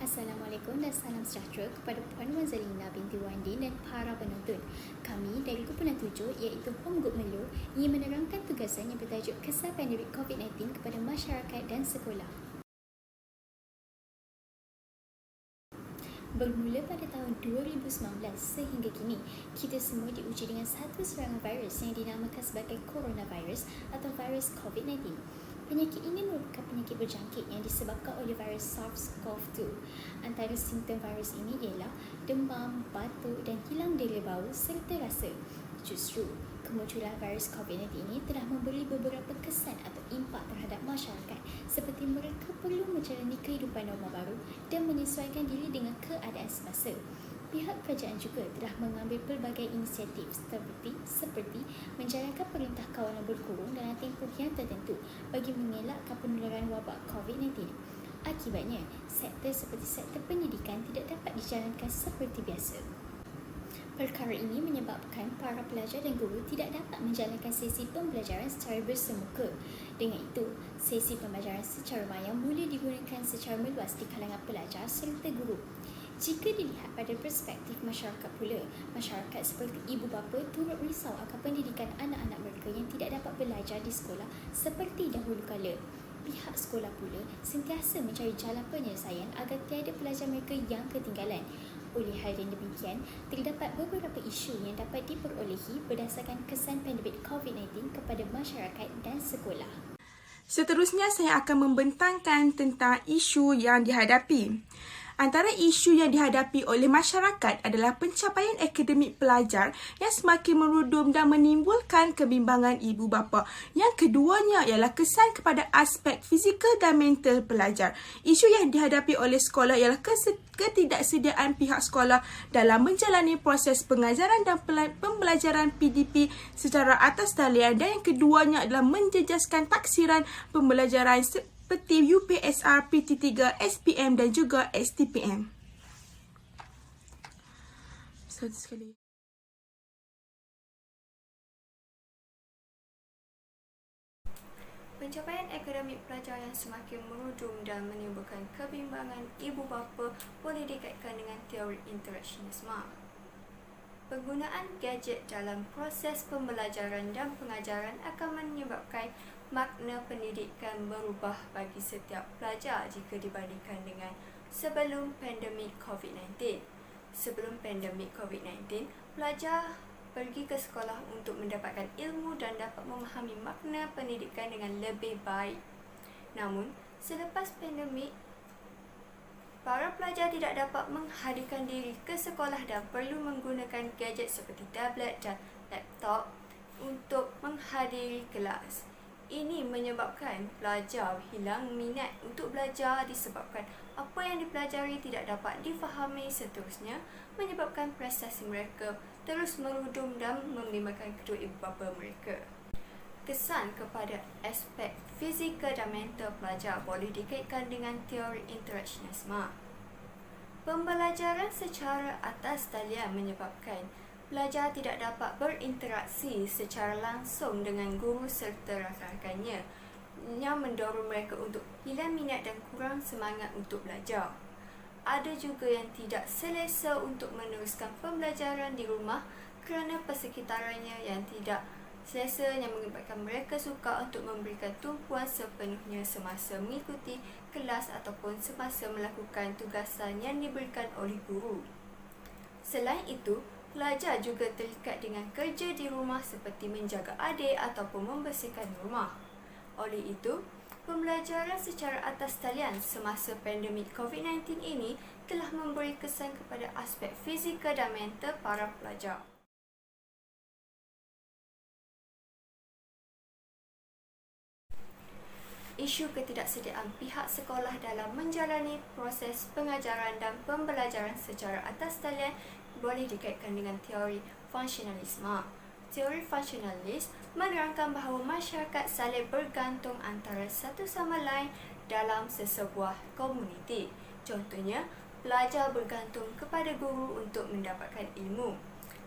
Assalamualaikum dan salam sejahtera kepada Puan Wan Zalina binti Wandi dan para penonton. Kami dari Kumpulan 7 iaitu Home Group Melo ingin menerangkan tugasan yang bertajuk Kesan Pandemik COVID-19 kepada masyarakat dan sekolah. Bermula pada tahun 2019 sehingga kini, kita semua diuji dengan satu serangan virus yang dinamakan sebagai coronavirus atau virus COVID-19. Penyakit ini merupakan penyakit berjangkit yang disebabkan oleh virus SARS-CoV-2. Antara simptom virus ini ialah demam, batuk dan hilang dera bau serta rasa. Justru, kemunculan virus COVID-19 ini telah memberi beberapa kesan atau impak terhadap masyarakat seperti mereka perlu menjalani kehidupan normal baru dan menyesuaikan diri dengan keadaan semasa. Pihak kerajaan juga telah mengambil pelbagai inisiatif seperti menjalankan perintah kawalan berkurung dalam tempoh yang tertentu bagi mengelakkan penularan wabak COVID-19. Akibatnya, sektor seperti sektor pendidikan tidak dapat dijalankan seperti biasa. Perkara ini menyebabkan para pelajar dan guru tidak dapat menjalankan sesi pembelajaran secara bersemuka. Dengan itu, sesi pembelajaran secara maya boleh digunakan secara meluas di kalangan pelajar serta guru. Jika dilihat pada perspektif masyarakat pula, masyarakat seperti ibu bapa turut risau akan pendidikan anak-anak mereka yang tidak dapat belajar di sekolah seperti dahulu kala. Pihak sekolah pula sentiasa mencari jalan penyelesaian agar tiada pelajar mereka yang ketinggalan. Oleh hal yang demikian, terdapat beberapa isu yang dapat diperolehi berdasarkan kesan pandemik COVID-19 kepada masyarakat dan sekolah. Seterusnya, saya akan membentangkan tentang isu yang dihadapi. Antara isu yang dihadapi oleh masyarakat adalah pencapaian akademik pelajar yang semakin merudum dan menimbulkan kebimbangan ibu bapa. Yang keduanya ialah kesan kepada aspek fizikal dan mental pelajar. Isu yang dihadapi oleh sekolah ialah ketidaksediaan pihak sekolah dalam menjalani proses pengajaran dan pembelajaran PDP secara atas talian, dan yang keduanya adalah menjejaskan taksiran pembelajaran seperti UPSR, PT3, SPM dan juga STPM. Satu sekali. Pencapaian akademik pelajar yang semakin merudum dan menimbulkan kebimbangan ibu bapa boleh dikaitkan dengan teori interaksionisme. Penggunaan gadget dalam proses pembelajaran dan pengajaran akan menyebabkan makna pendidikan berubah bagi setiap pelajar jika dibandingkan dengan sebelum pandemik COVID-19. Sebelum pandemik COVID-19, pelajar pergi ke sekolah untuk mendapatkan ilmu dan dapat memahami makna pendidikan dengan lebih baik. Namun, selepas pandemik, para pelajar tidak dapat menghadirkan diri ke sekolah dan perlu menggunakan gadget seperti tablet dan laptop untuk menghadiri kelas. Ini menyebabkan pelajar hilang minat untuk belajar disebabkan apa yang dipelajari tidak dapat difahami, seterusnya menyebabkan prestasi mereka terus merudum dan membimbangan kedua ibu bapa mereka. Kesan kepada aspek fizikal dan mental pelajar boleh dikaitkan dengan teori interaksionisme. Pembelajaran secara atas talian menyebabkan pelajar tidak dapat berinteraksi secara langsung dengan guru serta rakan-rakannya, yang mendorong mereka untuk hilang minat dan kurang semangat untuk belajar. Ada juga yang tidak selesa untuk meneruskan pembelajaran di rumah kerana persekitarannya yang tidak selesa, yang mengakibatkan mereka sukar untuk memberikan tumpuan sepenuhnya semasa mengikuti kelas ataupun semasa melakukan tugasan yang diberikan oleh guru. Selain itu, pelajar juga terikat dengan kerja di rumah seperti menjaga adik ataupun membersihkan rumah. Oleh itu, pembelajaran secara atas talian semasa pandemik COVID-19 ini telah memberi kesan kepada aspek fizikal dan mental para pelajar. Isu ketidaksediaan pihak sekolah dalam menjalani proses pengajaran dan pembelajaran secara atas talian boleh dikaitkan dengan teori funksionalisme. Teori funksionalis menerangkan bahawa masyarakat saling bergantung antara satu sama lain dalam sesebuah komuniti. Contohnya, pelajar bergantung kepada guru untuk mendapatkan ilmu.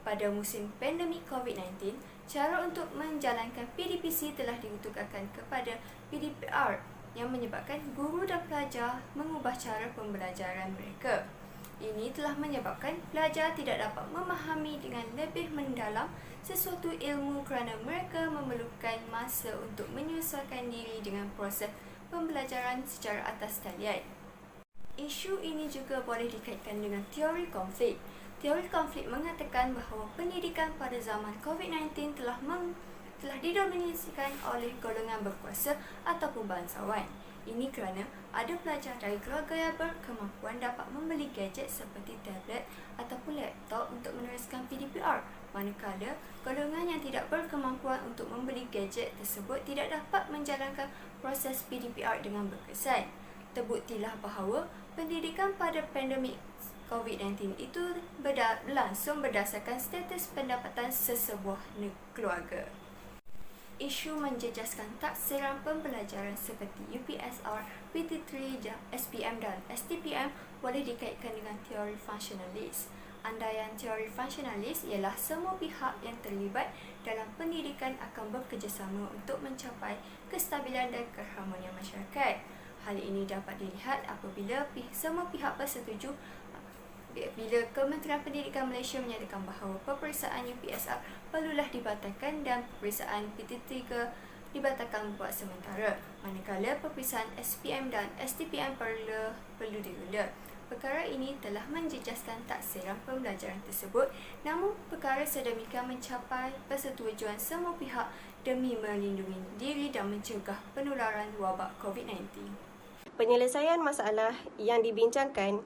Pada musim pandemik COVID-19, cara untuk menjalankan PDPC telah diutuhkan kepada PDPR yang menyebabkan guru dan pelajar mengubah cara pembelajaran mereka. Ini telah menyebabkan pelajar tidak dapat memahami dengan lebih mendalam sesuatu ilmu kerana mereka memerlukan masa untuk menyesuaikan diri dengan proses pembelajaran secara atas talian. Isu ini juga boleh dikaitkan dengan teori konflik. Teori konflik mengatakan bahawa pendidikan pada zaman COVID-19 telah didominasikan oleh golongan berkuasa ataupun bangsawan. Ini kerana ada pelajar dari keluarga yang berkemampuan dapat membeli gadget seperti tablet ataupun laptop untuk meneruskan PDPR, manakala golongan yang tidak berkemampuan untuk membeli gadget tersebut tidak dapat menjalankan proses PDPR dengan berkesan. Terbuktilah bahawa pendidikan pada pandemik COVID-19 itu berlangsung berdasarkan status pendapatan sesebuah keluarga. Isu menjejaskan taksiran pembelajaran seperti UPSR, PT3, SPM dan STPM boleh dikaitkan dengan teori funksionalis. Andaian teori funksionalis ialah semua pihak yang terlibat dalam pendidikan akan bekerjasama untuk mencapai kestabilan dan keharmonian masyarakat. Hal ini dapat dilihat apabila semua pihak bersetuju bila Kementerian Pendidikan Malaysia menyatakan bahawa peperiksaan UPSR perlulah dibatalkan dan peperiksaan PT3 dibatalkan buat sementara, manakala peperiksaan SPM dan STPM perlu ditunda. Perkara ini telah menjejaskan taksiran pembelajaran tersebut, namun perkara sedemikian mencapai persetujuan semua pihak demi melindungi diri dan mencegah penularan wabak COVID-19. Penyelesaian masalah yang dibincangkan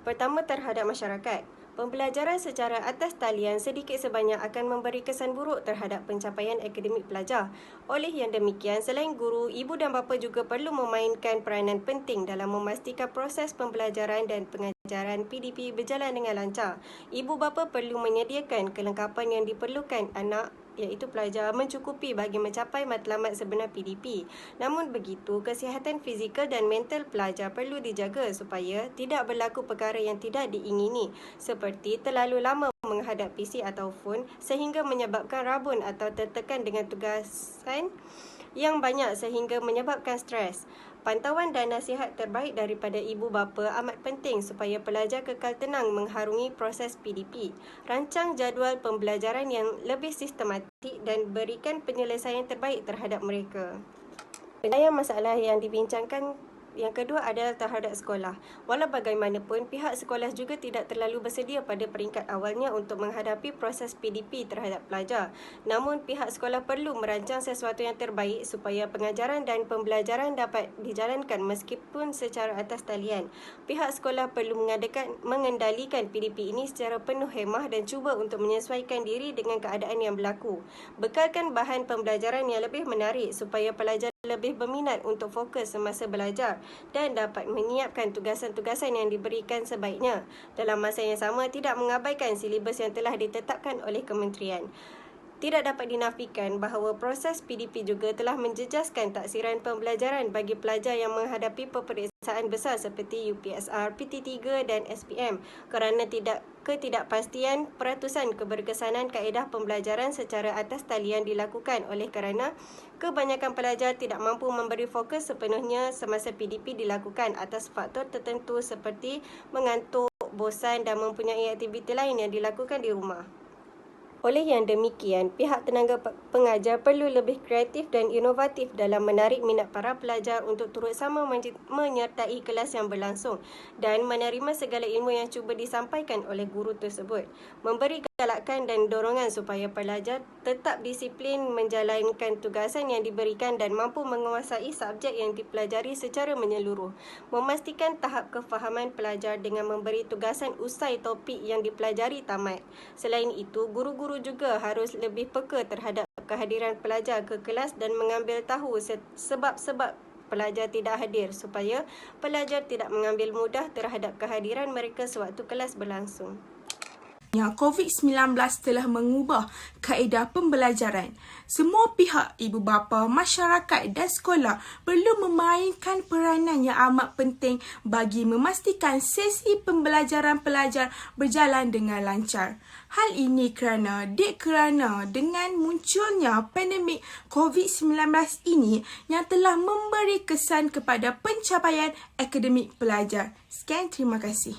pertama terhadap masyarakat. Pembelajaran secara atas talian sedikit sebanyak akan memberi kesan buruk terhadap pencapaian akademik pelajar. Oleh yang demikian, selain guru, ibu dan bapa juga perlu memainkan peranan penting dalam memastikan proses pembelajaran dan pengajaran PDP berjalan dengan lancar. Ibu bapa perlu menyediakan kelengkapan yang diperlukan anak iaitu pelajar mencukupi bagi mencapai matlamat sebenar PDP. Namun begitu, kesihatan fizikal dan mental pelajar perlu dijaga supaya tidak berlaku perkara yang tidak diingini seperti terlalu lama menghadap PC atau phone sehingga menyebabkan rabun atau tertekan dengan tugasan yang banyak sehingga menyebabkan stres. Pantauan dan nasihat terbaik daripada ibu bapa amat penting supaya pelajar kekal tenang mengharungi proses PDP. Rancang jadual pembelajaran yang lebih sistematik dan berikan penyelesaian terbaik terhadap mereka. Penyelesaian masalah yang dibincangkan yang kedua adalah terhadap sekolah. Walau bagaimanapun, pihak sekolah juga tidak terlalu bersedia pada peringkat awalnya untuk menghadapi proses PDP terhadap pelajar. Namun, pihak sekolah perlu merancang sesuatu yang terbaik supaya pengajaran dan pembelajaran dapat dijalankan meskipun secara atas talian. Pihak sekolah perlu mengendalikan PDP ini secara penuh hemah dan cuba untuk menyesuaikan diri dengan keadaan yang berlaku. Bekalkan bahan pembelajaran yang lebih menarik supaya pelajar lebih berminat untuk fokus semasa belajar dan dapat menyiapkan tugasan-tugasan yang diberikan sebaiknya. Dalam masa yang sama, tidak mengabaikan silibus yang telah ditetapkan oleh kementerian. Tidak dapat dinafikan bahawa proses PDP juga telah menjejaskan taksiran pembelajaran bagi pelajar yang menghadapi peperiksaan besar seperti UPSR, PT3 dan SPM kerana ketidakpastian peratusan keberkesanan kaedah pembelajaran secara atas talian dilakukan oleh kerana kebanyakan pelajar tidak mampu memberi fokus sepenuhnya semasa PDP dilakukan atas faktor tertentu seperti mengantuk, bosan dan mempunyai aktiviti lain yang dilakukan di rumah. Oleh yang demikian, pihak tenaga pengajar perlu lebih kreatif dan inovatif dalam menarik minat para pelajar untuk turut sama menyertai kelas yang berlangsung dan menerima segala ilmu yang cuba disampaikan oleh guru tersebut. Memberi galakan dan dorongan supaya pelajar tetap disiplin menjalankan tugasan yang diberikan dan mampu menguasai subjek yang dipelajari secara menyeluruh. Memastikan tahap kefahaman pelajar dengan memberi tugasan usai topik yang dipelajari tamat. Selain itu, guru-guru juga harus lebih peka terhadap kehadiran pelajar ke kelas dan mengambil tahu sebab-sebab pelajar tidak hadir supaya pelajar tidak mengambil mudah terhadap kehadiran mereka sewaktu kelas berlangsung. COVID-19 telah mengubah kaedah pembelajaran. Semua pihak, ibu bapa, masyarakat dan sekolah perlu memainkan peranan yang amat penting bagi memastikan sesi pembelajaran pelajar berjalan dengan lancar. Hal ini kerana dengan munculnya pandemik COVID-19 ini yang telah memberi kesan kepada pencapaian akademik pelajar. Sekian, terima kasih.